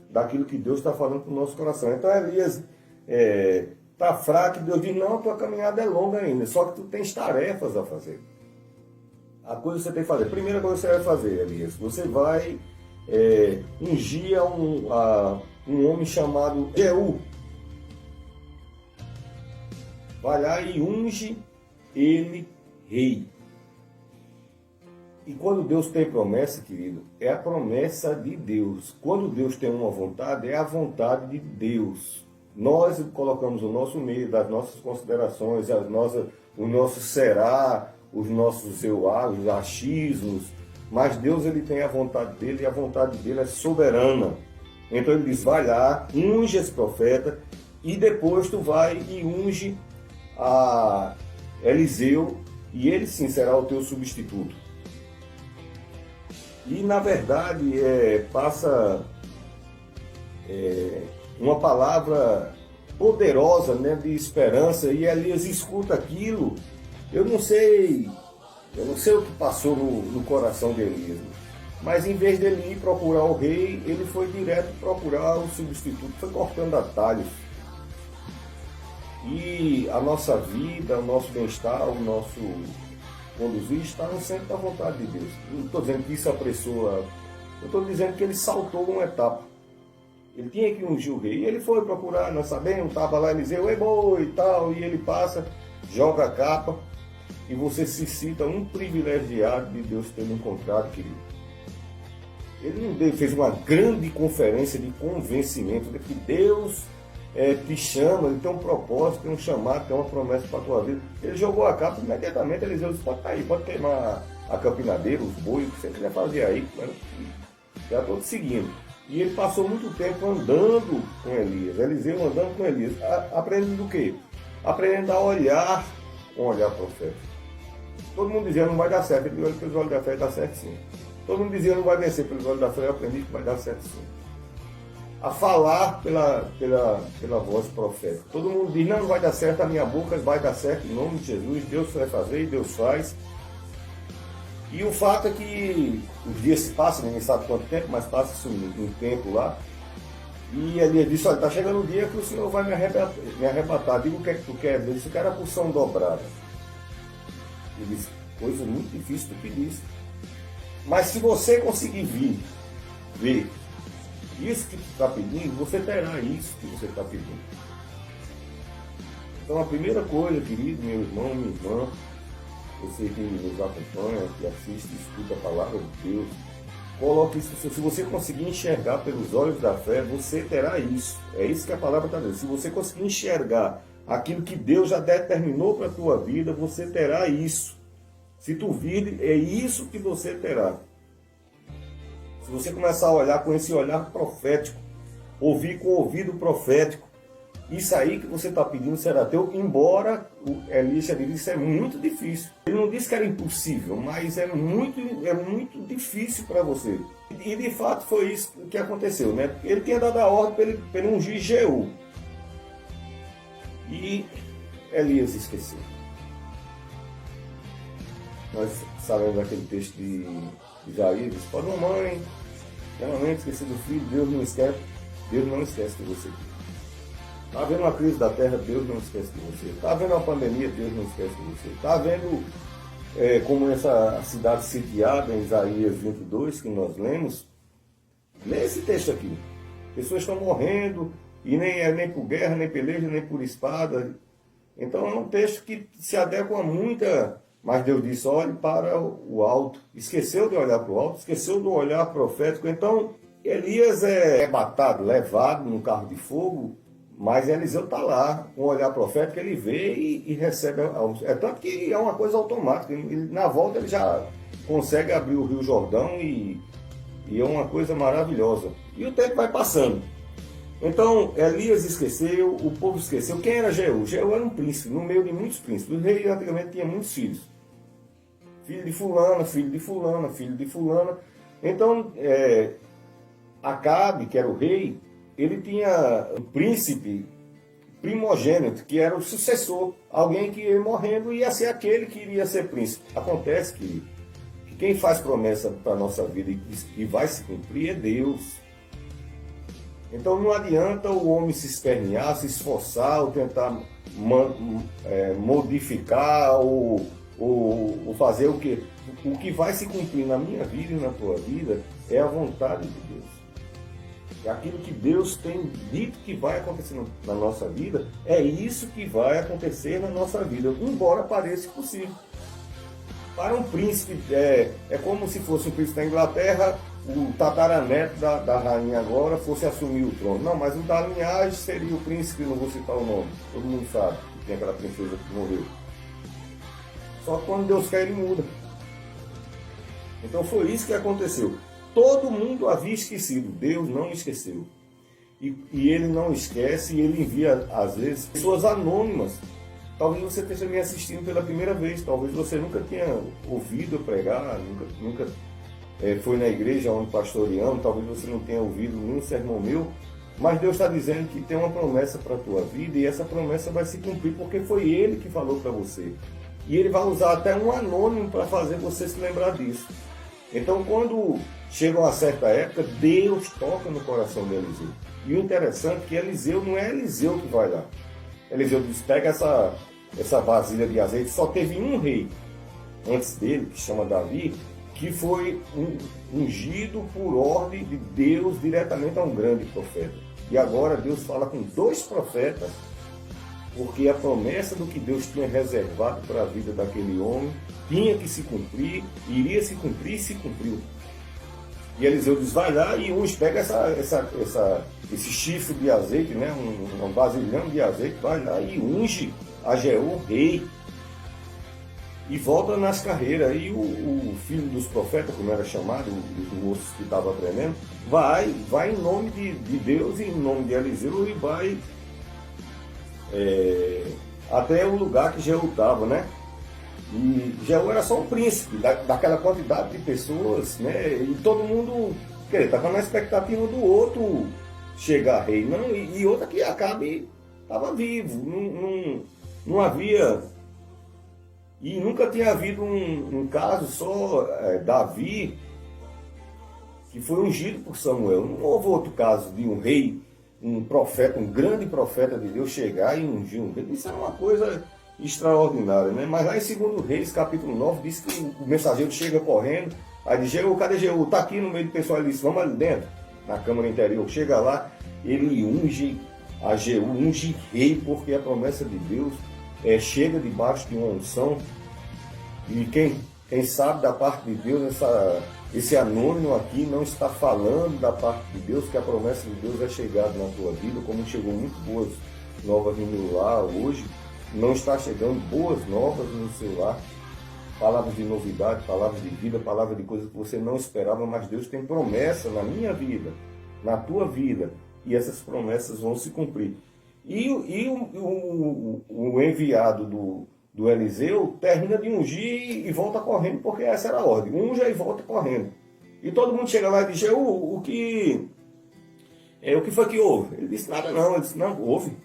[SPEAKER 2] daquilo que Deus está falando para o nosso coração. Então Elias está fraco e Deus diz, não, a tua caminhada é longa ainda, só que tu tens tarefas a fazer. A coisa que você tem que fazer, a primeira coisa que você vai fazer, Elias, você vai ungir um homem chamado Jeú. Vai lá e unge ele rei. E quando Deus tem promessa, querido, é a promessa de Deus. Quando Deus tem uma vontade, é a vontade de Deus. Nós colocamos o nosso meio, das nossas considerações, o nosso será, os nossos eu acho, os achismos, mas Deus ele tem a vontade dele e a vontade dele é soberana. Então ele diz, vai lá, unge esse profeta e depois tu vai e unge a Eliseu e ele sim será o teu substituto. E na verdade passa uma palavra poderosa, né, de esperança, e Elias escuta aquilo. Eu não sei o que passou no coração de Elias, mas em vez dele ir procurar o rei, ele foi direto procurar o substituto, foi cortando atalhos. E a nossa vida, o nosso bem-estar, o nosso conduzir está no centro da vontade de Deus. Não estou dizendo que isso apressou, eu estou dizendo que ele saltou uma etapa. Ele tinha que ungir o rei, e ele foi procurar, nós sabemos, estava lá Eliseu, ei boi e tal, e ele passa, joga a capa, e você se cita um privilegiado de Deus ter encontrado, querido. Ele não fez uma grande conferência de convencimento de que Deus te chama, ele tem um propósito, tem um chamado, tem uma promessa para a tua vida. Ele jogou a capa imediatamente, Eliseu disse, pode estar aí, pode queimar a campinadeira, os bois, o que você quiser fazer aí, já estou te seguindo. E ele passou muito tempo andando com Elias, Eliseu andando com Elias, aprendendo do quê? Aprendendo a olhar com um olhar profético. Todo mundo dizia, não vai dar certo, ele olha pelos olhos da fé, dá certo sim. Todo mundo dizia, não vai vencer pelos olhos da fé, eu aprendi que vai dar certo sim. A falar pela voz profética. Todo mundo diz, não vai dar certo, a minha boca vai dar certo em nome de Jesus, Deus vai fazer e Deus faz. E o fato é que os dias se passam, ninguém sabe quanto tempo, mas passa-se um tempo lá. E Elias disse, olha, está chegando o dia que o Senhor vai me arrebatar. Diga o que é que tu quer? Ele disse, eu quero a porção dobrada. Ele disse, coisa muito difícil tu pedisse. Mas se você conseguir ver isso que tu está pedindo, você terá isso que você está pedindo. Então a primeira coisa, querido, meu irmão, minha irmã, você que nos acompanha, que assiste, escuta a palavra de Deus, coloque isso. Se você conseguir enxergar pelos olhos da fé, você terá isso. É isso que a palavra está dizendo. Se você conseguir enxergar aquilo que Deus já determinou para a tua vida, você terá isso. Se tu vir, é isso que você terá. Se você começar a olhar com esse olhar profético, ouvir com o ouvido profético, isso aí que você está pedindo será teu, embora o Elias disse isso é muito difícil. Ele não disse que era impossível, mas é muito difícil para você. E de fato foi isso que aconteceu, né? Ele tinha dado a ordem para ele ungir Jeú. E Elias esqueceu. Nós sabemos aquele texto de Isaías, diz, pode mamãe, realmente esqueci do filho, Deus não esquece de você. Está havendo uma crise da terra, Deus não esquece de você. Está havendo uma pandemia, Deus não esquece de você. Está havendo como essa cidade sitiada em Isaías 22, que nós lemos. Lê esse texto aqui. Pessoas estão morrendo, e nem por guerra, nem peleja, nem por espada. Então é um texto que se adequa a muita... Mas Deus disse, olhe para o alto. Esqueceu de olhar para o alto, esqueceu do olhar profético. Então, Elias é arrebatado, levado num carro de fogo, mas Eliseu está lá, com o olhar profético, ele vê e recebe. É tanto que é uma coisa automática. Na volta ele já consegue abrir o Rio Jordão e é uma coisa maravilhosa. E o tempo vai passando. Então, Elias esqueceu, o povo esqueceu. Quem era Jeú? Jeú era um príncipe, no meio de muitos príncipes. O rei antigamente tinha muitos filhos. Filho de fulana, filho de fulana, filho de fulana. Então, Acabe, que era o rei, ele tinha um príncipe primogênito, que era o sucessor, alguém que ia morrendo e ia ser aquele que iria ser príncipe. Acontece que quem faz promessa para a nossa vida e vai se cumprir é Deus. Então não adianta o homem se espernear, se esforçar, ou tentar modificar, ou fazer o quê? O que vai se cumprir na minha vida e na tua vida é a vontade de Deus. É aquilo que Deus tem dito que vai acontecer na nossa vida, é isso que vai acontecer na nossa vida, embora pareça impossível. Para um príncipe, é como se fosse um príncipe da Inglaterra, o tataraneto da rainha agora fosse assumir o trono. Não, mas o da linhagem seria o príncipe, não vou citar o nome, todo mundo sabe que tem aquela princesa que morreu. Só que quando Deus quer, ele muda. Então foi isso que aconteceu. Todo mundo havia esquecido, Deus não esqueceu. E ele não esquece, e ele envia, às vezes, pessoas anônimas. Talvez você esteja me assistindo pela primeira vez, talvez você nunca tenha ouvido eu pregar, nunca foi na igreja onde pastoreamos, talvez você não tenha ouvido nenhum sermão meu, mas Deus está dizendo que tem uma promessa para a tua vida, e essa promessa vai se cumprir, porque foi Ele que falou para você. E Ele vai usar até um anônimo para fazer você se lembrar disso. Então, quando chega uma certa época, Deus toca no coração de Eliseu. E o interessante é que Eliseu não é Eliseu que vai lá. Eliseu diz, pega essa vasilha de azeite. Só teve um rei antes dele, que chama Davi, que foi ungido por ordem de Deus diretamente a um grande profeta. E agora Deus fala com 2 profetas, porque a promessa do que Deus tinha reservado para a vida daquele homem tinha que se cumprir, iria se cumprir e se cumpriu. E Eliseu diz, vai lá e unge, pega esse chifre de azeite, né, um vasilhão de azeite, vai lá e unge a Jeú, rei, e volta nas carreiras. E o filho dos profetas, como era chamado, o moço que estava aprendendo, vai em nome de Deus e em nome de Eliseu, e vai até o lugar que Jeú estava, né? E Jeú era só um príncipe daquela quantidade de pessoas, né? E todo mundo estava na expectativa do outro chegar rei, não, e outra que Acabe estava vivo, não havia, e nunca tinha havido um caso só, Davi, que foi ungido por Samuel. Não houve outro caso de um rei, um profeta, um grande profeta de Deus chegar e ungir um rei. Isso era uma coisa extraordinária, né? Mas lá em 2 Reis, capítulo 9, diz que o mensageiro chega correndo, aí diz, Jeú, cadê Jeú? Está aqui no meio do pessoal. Ele disse, vamos ali dentro, na câmara interior. Chega lá, ele unge a Jeú, unge rei, porque a promessa de Deus chega debaixo de uma unção. E quem sabe da parte de Deus, esse anônimo aqui não está falando da parte de Deus, que a promessa de Deus é chegada na tua vida, como chegou muito boas novas no meu lar hoje, não está chegando boas novas no seu lar, palavras de novidade, palavras de vida, palavras de coisas que você não esperava, mas Deus tem promessa na minha vida, na tua vida, e essas promessas vão se cumprir. E o enviado do Eliseu termina de ungir e volta correndo, porque essa era a ordem, unja e volta correndo. E todo mundo chega lá e diz, Jeú, o que foi que houve? Ele disse, nada não. Ele disse, não, houve.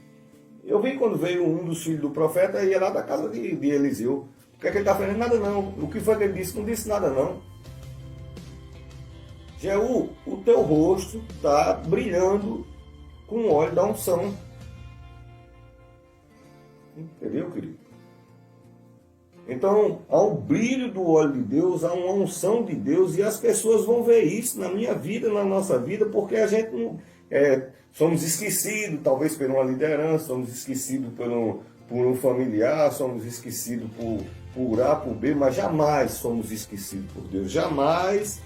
[SPEAKER 2] Eu vi quando veio um dos filhos do profeta e ia lá da casa de Eliseu. O que é que ele está fazendo? Nada não. O que foi que ele disse? Não disse nada não. Jeú, o teu rosto está brilhando com o óleo da unção. Entendeu, querido? Então, há o brilho do óleo de Deus, há uma unção de Deus, e as pessoas vão ver isso na minha vida, na nossa vida, porque a gente não... somos esquecidos, talvez por uma liderança, somos esquecidos por um familiar, somos esquecidos por A, por B, mas jamais somos esquecidos por Deus. Jamais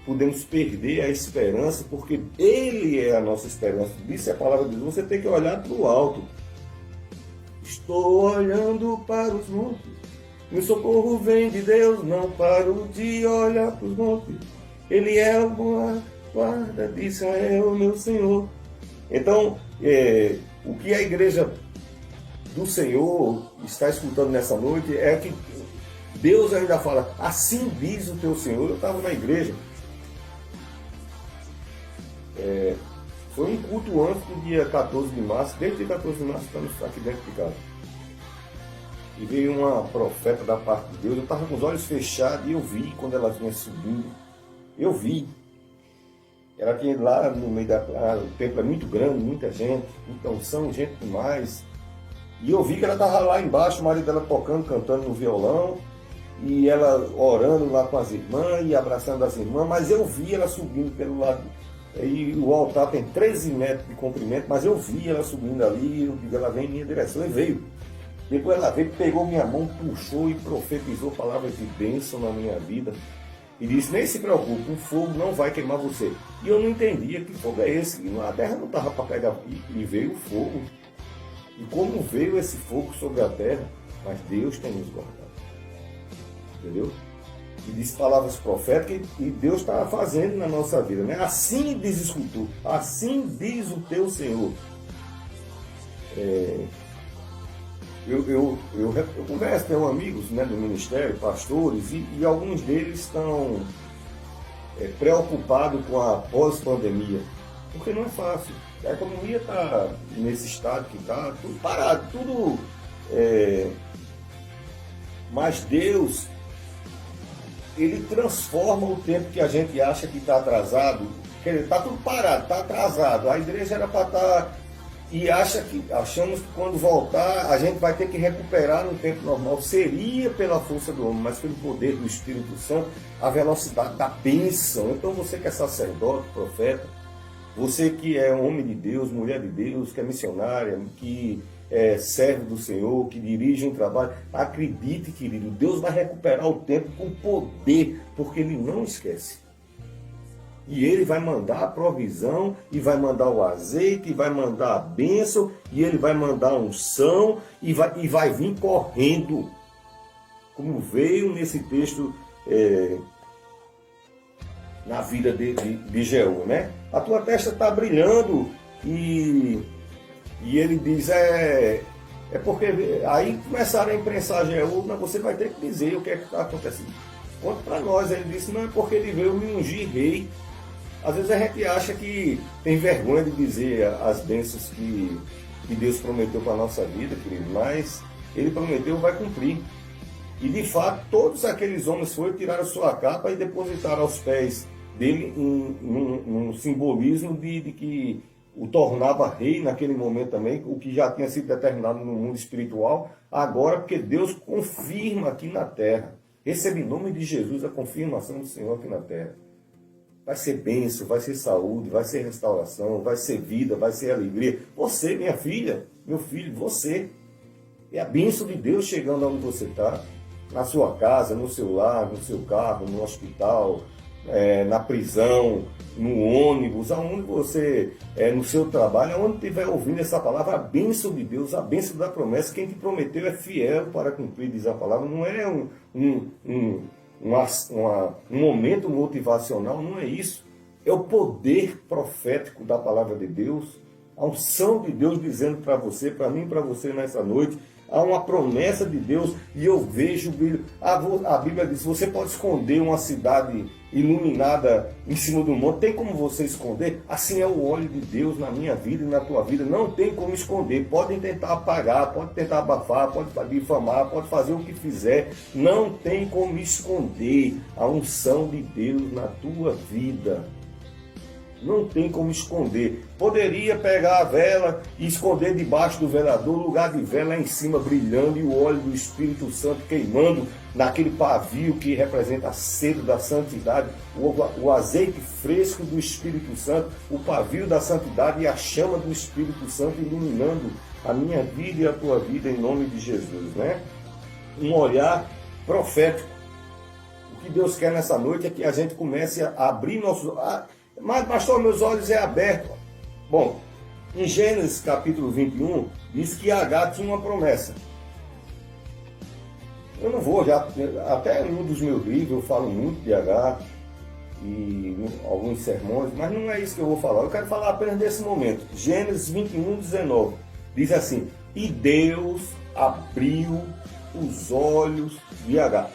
[SPEAKER 2] podemos perder a esperança, porque Ele é a nossa esperança. Disse a palavra de Deus, você tem que olhar para o alto. Estou olhando para os montes, meu socorro vem de Deus, não paro de olhar para os montes. Ele é a boa guarda de Israel, meu Senhor. Então, o que a igreja do Senhor está escutando nessa noite é que Deus ainda fala, assim diz o teu Senhor. Eu estava na igreja, Foi um culto antes do dia 14 de março, desde o dia 14 de março estamos aqui dentro de casa. E veio uma profeta da parte de Deus, eu estava com os olhos fechados e eu vi quando ela vinha subindo. Eu vi. Ela tinha lá no meio o templo é muito grande, muita gente, então são gente demais. E eu vi que ela estava lá embaixo, o marido dela tocando, cantando no violão, e ela orando lá com as irmãs e abraçando as irmãs, mas eu vi ela subindo pelo lado. E o altar tem 13 metros de comprimento, mas eu vi ela subindo ali, eu digo, ela vem em minha direção, e veio. Depois ela veio, pegou minha mão, puxou e profetizou palavras de bênção na minha vida. E disse, nem se preocupe, o fogo não vai queimar você. E eu não entendia que fogo é esse. A terra não estava para pegar. E veio o fogo. E como veio esse fogo sobre a terra, mas Deus tem nos guardado. Entendeu? E disse palavras proféticas e Deus estava fazendo na nossa vida. Né? Assim diz o escultor, assim diz o teu Senhor. Eu converso, tenho amigos, né, do ministério, pastores, e alguns deles estão preocupados com a pós-pandemia, porque não é fácil. A economia está nesse estado que está, tudo parado, tudo. Mas Deus, Ele transforma o tempo que a gente acha que está atrasado, quer dizer, está tudo parado, está atrasado. A igreja era para estar. E achamos que quando voltar a gente vai ter que recuperar no tempo normal. Seria pela força do homem, mas pelo poder do Espírito Santo, a velocidade da bênção. Então você que é sacerdote, profeta, você que é homem de Deus, mulher de Deus, que é missionária, que é servo do Senhor, que dirige um trabalho, acredite, querido, Deus vai recuperar o tempo com poder, porque Ele não esquece. E Ele vai mandar a provisão, e vai mandar o azeite, e vai mandar a bênção, e Ele vai mandar a unção, e vai vir correndo. Como veio nesse texto na vida de Jeú, né? A tua testa está brilhando, e ele diz, é porque aí começaram a imprensar Jeú, mas você vai ter que dizer o que é que está acontecendo. Conta para nós, ele disse, não é porque ele veio me ungir rei. Às vezes a gente acha que tem vergonha de dizer as bênçãos que Deus prometeu para a nossa vida, querido, mas Ele prometeu, vai cumprir. E de fato, todos aqueles homens foram tirar a sua capa e depositaram aos pés dele um simbolismo de que o tornava rei naquele momento também, o que já tinha sido determinado no mundo espiritual, agora porque Deus confirma aqui na terra. Recebe em nome de Jesus a confirmação do Senhor aqui na terra. Vai ser bênção, vai ser saúde, vai ser restauração, vai ser vida, vai ser alegria. Você, minha filha, meu filho, você. É a bênção de Deus chegando onde você está. Na sua casa, no seu lar, no seu carro, no hospital, na prisão, no ônibus, aonde você, no seu trabalho, aonde estiver ouvindo essa palavra, a bênção de Deus, a bênção da promessa. Quem te prometeu é fiel para cumprir, diz a palavra. Não é um momento motivacional, não é isso. É o poder profético da palavra de Deus, a unção de Deus dizendo para você, para mim e para você nessa noite. Há uma promessa de Deus e eu vejo, a Bíblia diz, você pode esconder uma cidade iluminada em cima do monte, tem como você esconder? Assim é o óleo de Deus na minha vida e na tua vida, não tem como esconder. Podem tentar apagar, pode tentar abafar, pode difamar, pode fazer o que fizer, não tem como esconder a unção de Deus na tua vida. Não tem como esconder. Poderia pegar a vela e esconder debaixo do velador, o lugar de vela lá em cima brilhando e o óleo do Espírito Santo queimando naquele pavio que representa a sede da santidade, o azeite fresco do Espírito Santo, o pavio da santidade e a chama do Espírito Santo iluminando a minha vida e a tua vida em nome de Jesus, né? Um olhar profético. O que Deus quer nessa noite é que a gente comece a abrir nossos... Mas, pastor, meus olhos é aberto. Bom, em Gênesis capítulo 21, diz que Agar tinha uma promessa. Eu não vou, até em um dos meus livros eu falo muito de Agar, e alguns sermões, mas não é isso que eu vou falar. Eu quero falar apenas desse momento. Gênesis 21, 19, diz assim, e Deus abriu os olhos de Agar.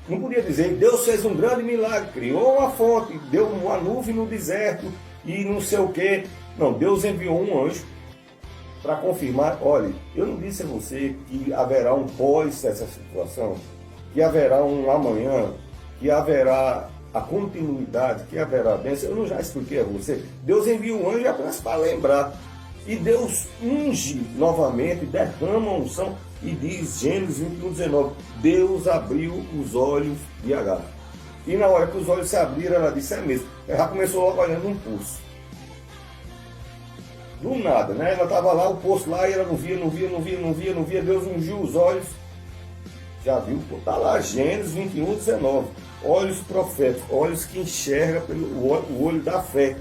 [SPEAKER 2] Não podia dizer, Deus fez um grande milagre, criou uma fonte, deu uma nuvem no deserto e não sei o quê. Não, Deus enviou um anjo para confirmar, olha, eu não disse a você que haverá um pós essa situação, que haverá um amanhã, que haverá a continuidade, que haverá a bênção. Eu não já expliquei a você. Deus envia um anjo apenas para lembrar. E Deus unge novamente, derrama a unção e diz, Gênesis 21:19, Deus abriu os olhos de Agar. E na hora que os olhos se abriram, ela disse, é mesmo. Ela já começou logo olhando um poço. Do nada, né? Ela estava lá, o poço lá, e ela não via. Deus ungiu os olhos. Já viu? Está lá, Gênesis 21:19. Olhos proféticos, olhos que enxergam pelo olho da fé.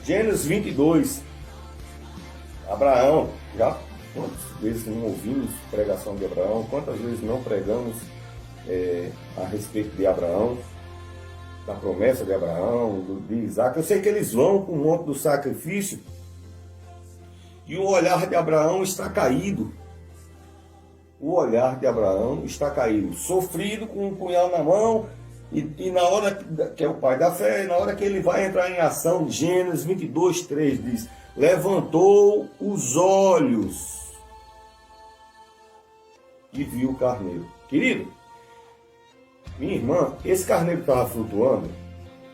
[SPEAKER 2] Gênesis 22. Abraão, já quantas vezes não ouvimos pregação de Abraão, quantas vezes não pregamos a respeito de Abraão, da promessa de Abraão, de Isaac. Eu sei que eles vão para o monte do sacrifício e o olhar de Abraão está caído. O olhar de Abraão está caído, sofrido, com um punhal na mão, e na hora que é o pai da fé, na hora que ele vai entrar em ação, Gênesis 22:3 diz, levantou os olhos e viu o carneiro. Querido, minha irmã, esse carneiro que estava flutuando,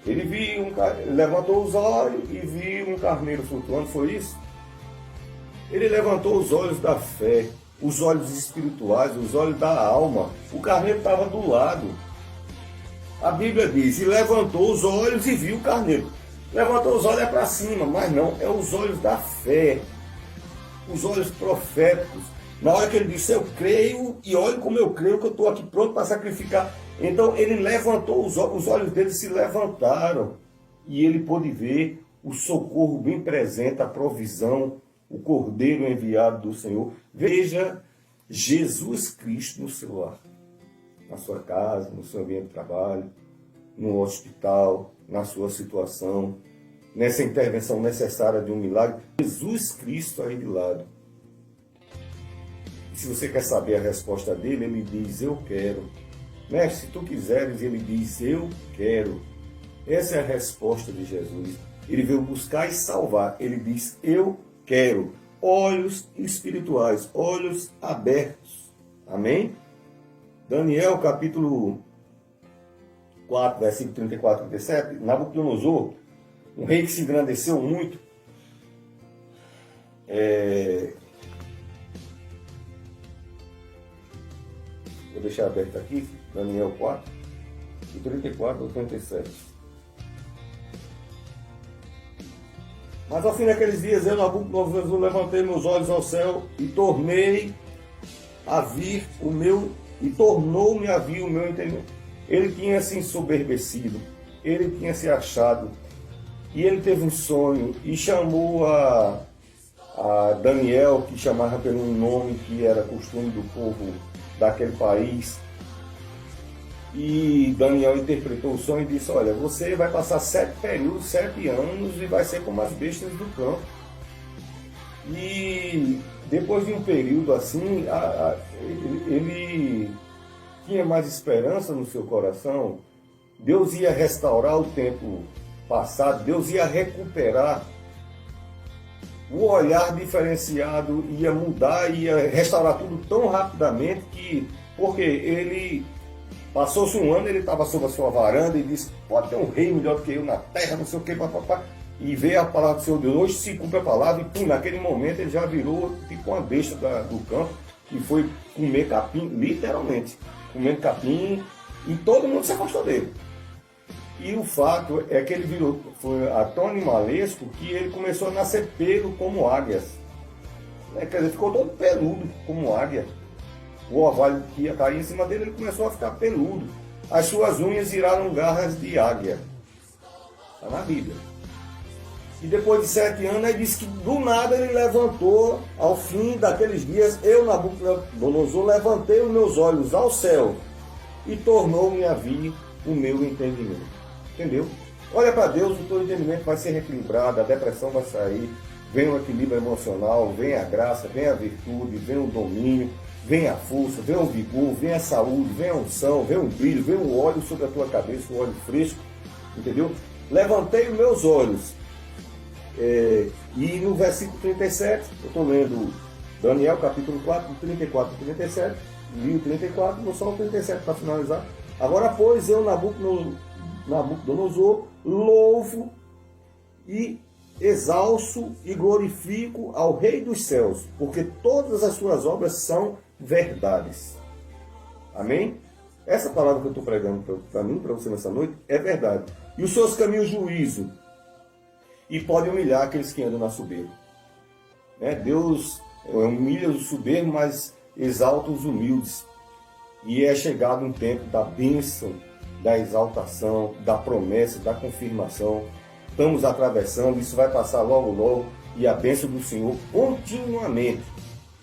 [SPEAKER 2] ele levantou os olhos e viu um carneiro flutuando, foi isso? Ele levantou os olhos da fé, os olhos espirituais, os olhos da alma. O carneiro estava do lado. A Bíblia diz, e levantou os olhos e viu o carneiro. Levantou os olhos é para cima, mas não, é os olhos da fé, os olhos proféticos. Na hora que ele disse, eu creio, e olhe como eu creio, que eu estou aqui pronto para sacrificar. Então ele levantou os olhos dele se levantaram, e ele pôde ver o socorro bem presente, a provisão, o Cordeiro enviado do Senhor. Veja Jesus Cristo no seu lar, na sua casa, no seu ambiente de trabalho, no hospital, na sua situação, nessa intervenção necessária de um milagre. Jesus Cristo aí de lado. E se você quer saber a resposta dele, ele diz, eu quero. Mestre, se tu quiseres, ele diz, eu quero. Essa é a resposta de Jesus. Ele veio buscar e salvar. Ele diz, eu quero. Olhos espirituais, olhos abertos. Amém? Daniel, capítulo 4, versículo 34 e 37. Nabucodonosor, um rei que se engrandeceu muito, vou deixar aberto aqui, Daniel 4, de 34 ao 37. Mas ao fim daqueles dias, eu, Nabucodonosor, levantei meus olhos ao céu e tornei a vir o meu, e tornou-me a vir o meu entendimento. Ele tinha se ensoberbecido, ele tinha se achado, e ele teve um sonho, e chamou a Daniel, que chamava pelo nome que era costume do povo daquele país. E Daniel interpretou o sonho e disse, olha, você vai passar 7 períodos, 7 anos, e vai ser como as bestas do campo. E depois de um período assim, ele tinha mais esperança no seu coração. Deus ia restaurar o tempo passado, Deus ia recuperar. O olhar diferenciado ia mudar, ia restaurar tudo tão rapidamente que, porque ele passou-se um ano, ele estava sob a sua varanda e disse, pode ter um rei melhor do que eu na terra, não sei o que, papapá. E veio a palavra do Senhor Deus, hoje se cumpre a palavra, e pum, naquele momento ele já virou tipo uma besta do campo, e foi comer capim, literalmente, comendo capim, e todo mundo se afastou dele. E o fato é que ele foi tão animalesco que ele começou a nascer pelo como águias. Quer dizer, ficou todo peludo como águia. O orvalho que ia cair em cima dele, ele começou a ficar peludo. As suas unhas viraram garras de águia. Está na Bíblia. E depois de 7 anos, ele disse que do nada ele levantou, ao fim daqueles dias, eu, Nabucodonosor, levantei os meus olhos ao céu e tornou-me a vir o meu entendimento. Entendeu? Olha para Deus, o teu entendimento vai ser reequilibrado, a depressão vai sair, vem o equilíbrio emocional, vem a graça, vem a virtude, vem o domínio. vem a força, vem o vigor, vem a saúde, vem a unção, vem o brilho, vem o óleo sobre a tua cabeça, o óleo fresco, entendeu? Levantei os meus olhos. E no versículo 37, eu estou lendo Daniel capítulo 4, 34 e 37, li o 34, vou só o 37 para finalizar. Agora, pois, eu, Nabucodonosor, louvo e exalço e glorifico ao Rei dos céus, porque todas as suas obras são verdades. Amém? Essa palavra que eu estou pregando para mim, para você nessa noite, é verdade. E os seus caminhos juízo, e pode humilhar aqueles que andam na soberba. Né? Deus humilha os soberbos, mas exalta os humildes. E é chegado um tempo da bênção, da exaltação, da promessa, da confirmação. Estamos atravessando, isso vai passar logo, logo, e a bênção do Senhor continuamente,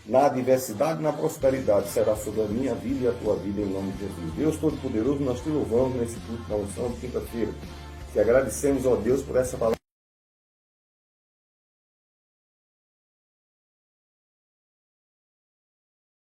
[SPEAKER 2] na adversidade e na prosperidade, será sobre a minha vida e a tua vida, em nome de Jesus. Deus Todo-Poderoso, nós te louvamos nesse culto, na unção de quinta-feira. Te agradecemos, ó Deus, por essa palavra.